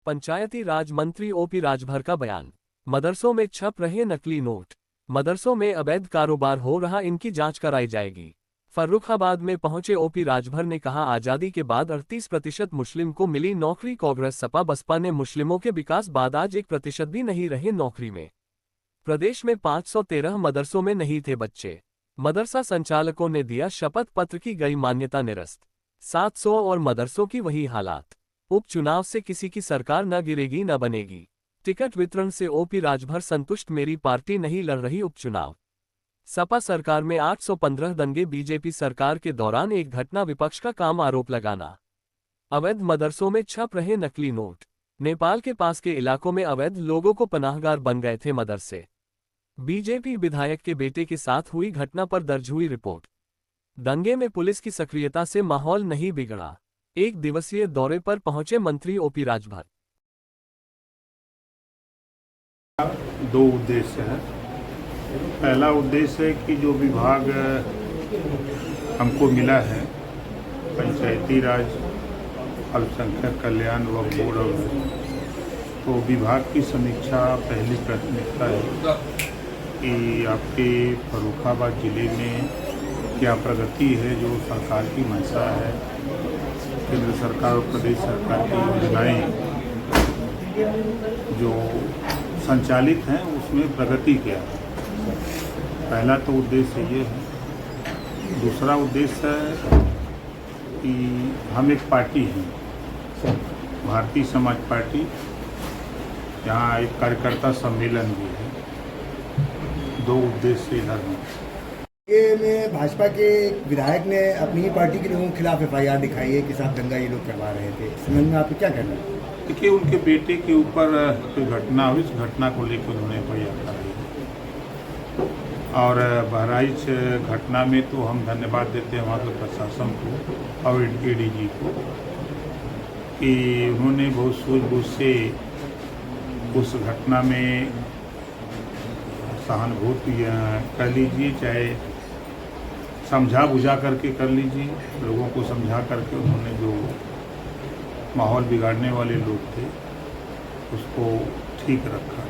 पंचायती राज मंत्री ओपी राजभर का बयान। मदरसों में छप रहे नकली नोट। मदरसों में अवैध कारोबार हो रहा, इनकी जांच कराई जाएगी। फर्रुखाबाद में पहुंचे ओपी राजभर ने कहा, आजादी के बाद 38% मुस्लिम को मिली नौकरी। कांग्रेस सपा बसपा ने मुस्लिमों के विकास बाद आज 1% भी नहीं रहे नौकरी में। प्रदेश में 513 मदरसों में नहीं थे बच्चे। मदरसा संचालकों ने दिया शपथ पत्र की गई मान्यता निरस्त। 700 और मदरसों की वही हालात। उपचुनाव से किसी की सरकार न गिरेगी न बनेगी। टिकट वितरण से ओपी राजभर संतुष्ट, मेरी पार्टी नहीं लड़ रही उपचुनाव। सपा सरकार में 815 दंगे। बीजेपी सरकार के दौरान एक घटना, विपक्ष का काम आरोप लगाना। अवैध मदरसों में छप रहे नकली नोट। नेपाल के पास के इलाकों में अवैध लोगों को पनाहगार बन गए थे मदरसे। बीजेपी विधायक के बेटे के साथ हुई घटना पर दर्ज हुई रिपोर्ट। दंगे में पुलिस की सक्रियता से माहौल नहीं बिगड़ा। एक दिवसीय दौरे पर पहुंचे मंत्री ओपी राजभर। दो उद्देश्य है। पहला उद्देश्य है कि जो विभाग हमको मिला है, पंचायती राज अल्पसंख्यक कल्याण वक्फ बोर्ड, तो विभाग की समीक्षा पहली प्राथमिकता है कि आपके फर्रुखाबाद जिले में क्या प्रगति है, जो सरकार की मंशा है, केंद्र सरकार और प्रदेश सरकार की योजनाएं जो संचालित हैं उसमें प्रगति क्या है। पहला तो उद्देश्य ये है। दूसरा उद्देश्य है कि हम एक पार्टी हैं, भारतीय समाज पार्टी, यहाँ एक कार्यकर्ता सम्मेलन भी है। दो उद्देश्य इधर हैं। ये में भाजपा के एक विधायक ने अपनी ही पार्टी के लोगों के खिलाफ FIR दिखाई है कि साहब दंगा ये लोग करवा रहे थे। इस संबंध में आपको क्या कहना है? देखिए, उनके बेटे के ऊपर कोई घटना हुई, इस घटना को लेकर उन्होंने FIR कराई और बहराइच घटना में तो हम धन्यवाद देते हैं वहाँ के प्रशासन को और ADG को कि उन्होंने बहुत सूझबूझ से उस घटना में सहानुभूति कर लीजिए, चाहे समझा बुझा करके कर लीजिए, लोगों को समझा करके उन्होंने जो माहौल बिगाड़ने वाले लोग थे उसको ठीक रखा।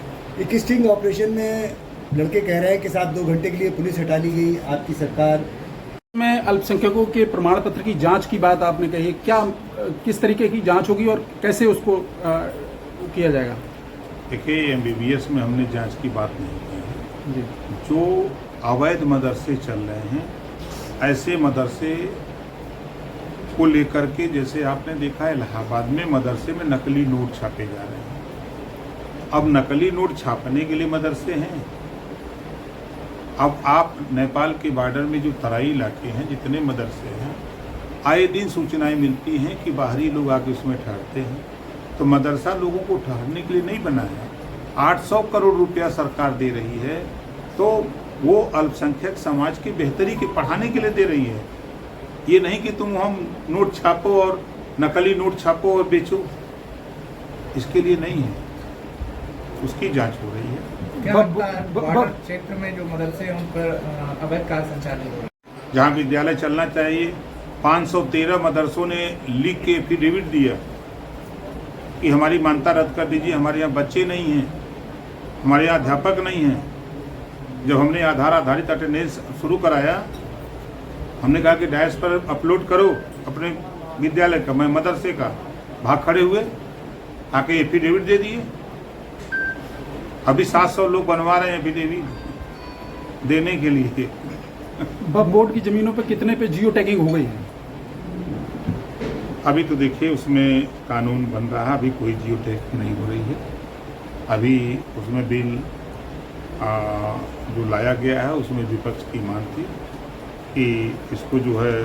एक स्टिंग ऑपरेशन में लड़के कह रहे हैं कि साहब 2 घंटे के लिए पुलिस हटा ली गई, आपकी सरकार में अल्पसंख्यकों के प्रमाण पत्र की जांच की बात आपने कही, क्या किस तरीके की जांच होगी और कैसे उसको किया जाएगा? देखिए, MBBS में हमने जांच की बात नहीं की है। जो अवैध मदरसे चल रहे हैं, ऐसे मदरसे को लेकर के, जैसे आपने देखा है इलाहाबाद में मदरसे में नकली नोट छापे जा रहे हैं। अब नकली नोट छापने के लिए मदरसे हैं। अब आप नेपाल के बॉर्डर में जो तराई इलाके हैं, जितने मदरसे हैं, आए दिन सूचनाएं मिलती हैं कि बाहरी लोग आके उसमें ठहरते हैं। तो मदरसा लोगों को ठहरने के लिए नहीं बना है। 800 करोड़ रुपया सरकार दे रही है, तो वो अल्पसंख्यक समाज की बेहतरी के पढ़ाने के लिए दे रही है। ये नहीं कि तुम हम नोट छापो और नकली नोट छापो और बेचो, इसके लिए नहीं है। उसकी जांच हो रही है। क्या लगता है बॉर्डर क्षेत्र में जो मदरसे हैं उन पर अवैध कार्य संचालित हो रहा है? जहाँ विद्यालय चलना चाहिए, 513 मदरसों ने लिख के एफिडेविट दिया कि हमारी मान्यता रद्द कर दीजिए, हमारे यहाँ बच्चे नहीं हैं, हमारे यहाँ अध्यापक नहीं हैं। जब हमने आधार आधारित अटेंडेंस शुरू कराया, हमने कहा कि डैश पर अपलोड करो अपने विद्यालय का, मैं मदरसे का, भाग खड़े हुए, आके एफिडेविट दे दिए। अभी 700 लोग बनवा रहे हैं एफिडेविट देने के लिए। बोर्ड की जमीनों पर कितने पे जियो टैगिंग हो गई है? अभी तो देखिए उसमें कानून बन रहा है, अभी कोई जियो टैगिंग नहीं हो रही है। अभी उसमें बिल जो लाया गया है उसमें विपक्ष की मांग थी कि इसको जो है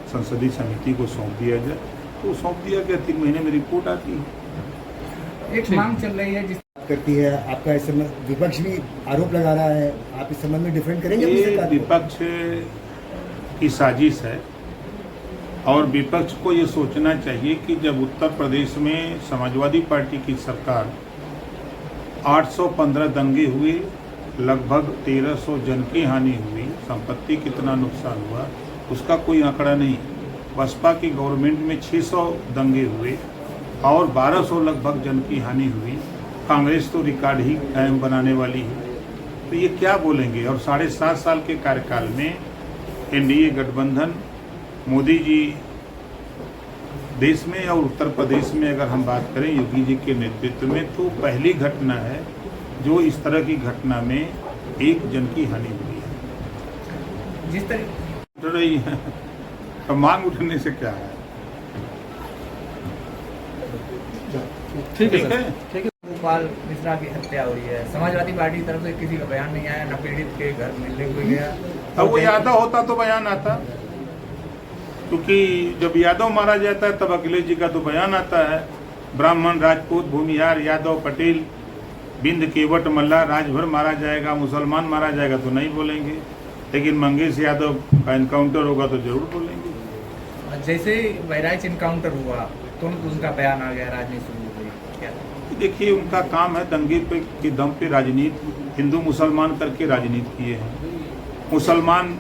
संसदीय समिति को सौंप दिया जाए, तो सौंप दिया गया। 3 महीने में रिपोर्ट आती है। एक मांग चल रही है जिस करती है, आपका इस समय विपक्ष भी आरोप लगा रहा है, आप इस संबंध में डिफेंड करेंगे? ये विपक्ष की साजिश है और विपक्ष को ये सोचना चाहिए कि जब उत्तर प्रदेश में समाजवादी पार्टी की सरकार 815 दंगे हुए, लगभग 1300 जन की हानि हुई, संपत्ति कितना नुकसान हुआ उसका कोई आंकड़ा नहीं। बसपा की गवर्नमेंट में 600 दंगे हुए और 1200 लगभग जन की हानि हुई। कांग्रेस तो रिकॉर्ड ही कायम बनाने वाली है, तो ये क्या बोलेंगे। और 7.5 साल के कार्यकाल में एनडीए गठबंधन, मोदी जी देश में और उत्तर प्रदेश में अगर हम बात करें योगी जी के नेतृत्व में, तो पहली घटना है जो इस तरह की घटना में एक जन की हानि हुई है। जिस तरह उठ रही है तो मांग उठने से क्या है। ठीक है सर, ठीक है। गोपाल मिश्रा की हत्या हुई है, समाजवादी पार्टी की तरफ से किसी का बयान नहीं आया, न पीड़ित के घर मिलने को गया। अब वो यादव होता तो बयान आता, क्योंकि जब यादव मारा जाता है तब अखिलेश जी का तो बयान आता है। ब्राह्मण, राजपूत, भूमिहार, यादव, पटेल, बिंद, केवट, मल्ला, राजभर मारा जाएगा, मुसलमान मारा जाएगा तो नहीं बोलेंगे, लेकिन मंगेश यादव का इनकाउंटर होगा तो जरूर बोलेंगे। जैसे बहराइच इनकाउंटर हुआ तुरंत उनका बयान आ गया, राजनीति शुरू हो गई। क्या देखिए, उनका काम है दंगे पे के दम पे राजनीति, हिंदू मुसलमान करके राजनीति किए हैं। मुसलमान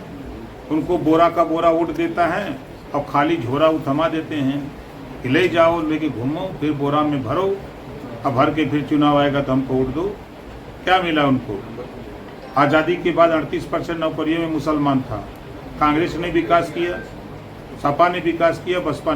उनको बोरा का बोरा वोट देता है और खाली झोरा थमा देते हैं कि ले जाओ, लेके घूमो, फिर बोरा में भरो, अब भर के फिर चुनाव आएगा तो हमको वोट दो। क्या मिला उनको? आज़ादी के बाद 38% नौकरियों में मुसलमान था। कांग्रेस ने विकास किया, सपा ने विकास किया, बसपा ने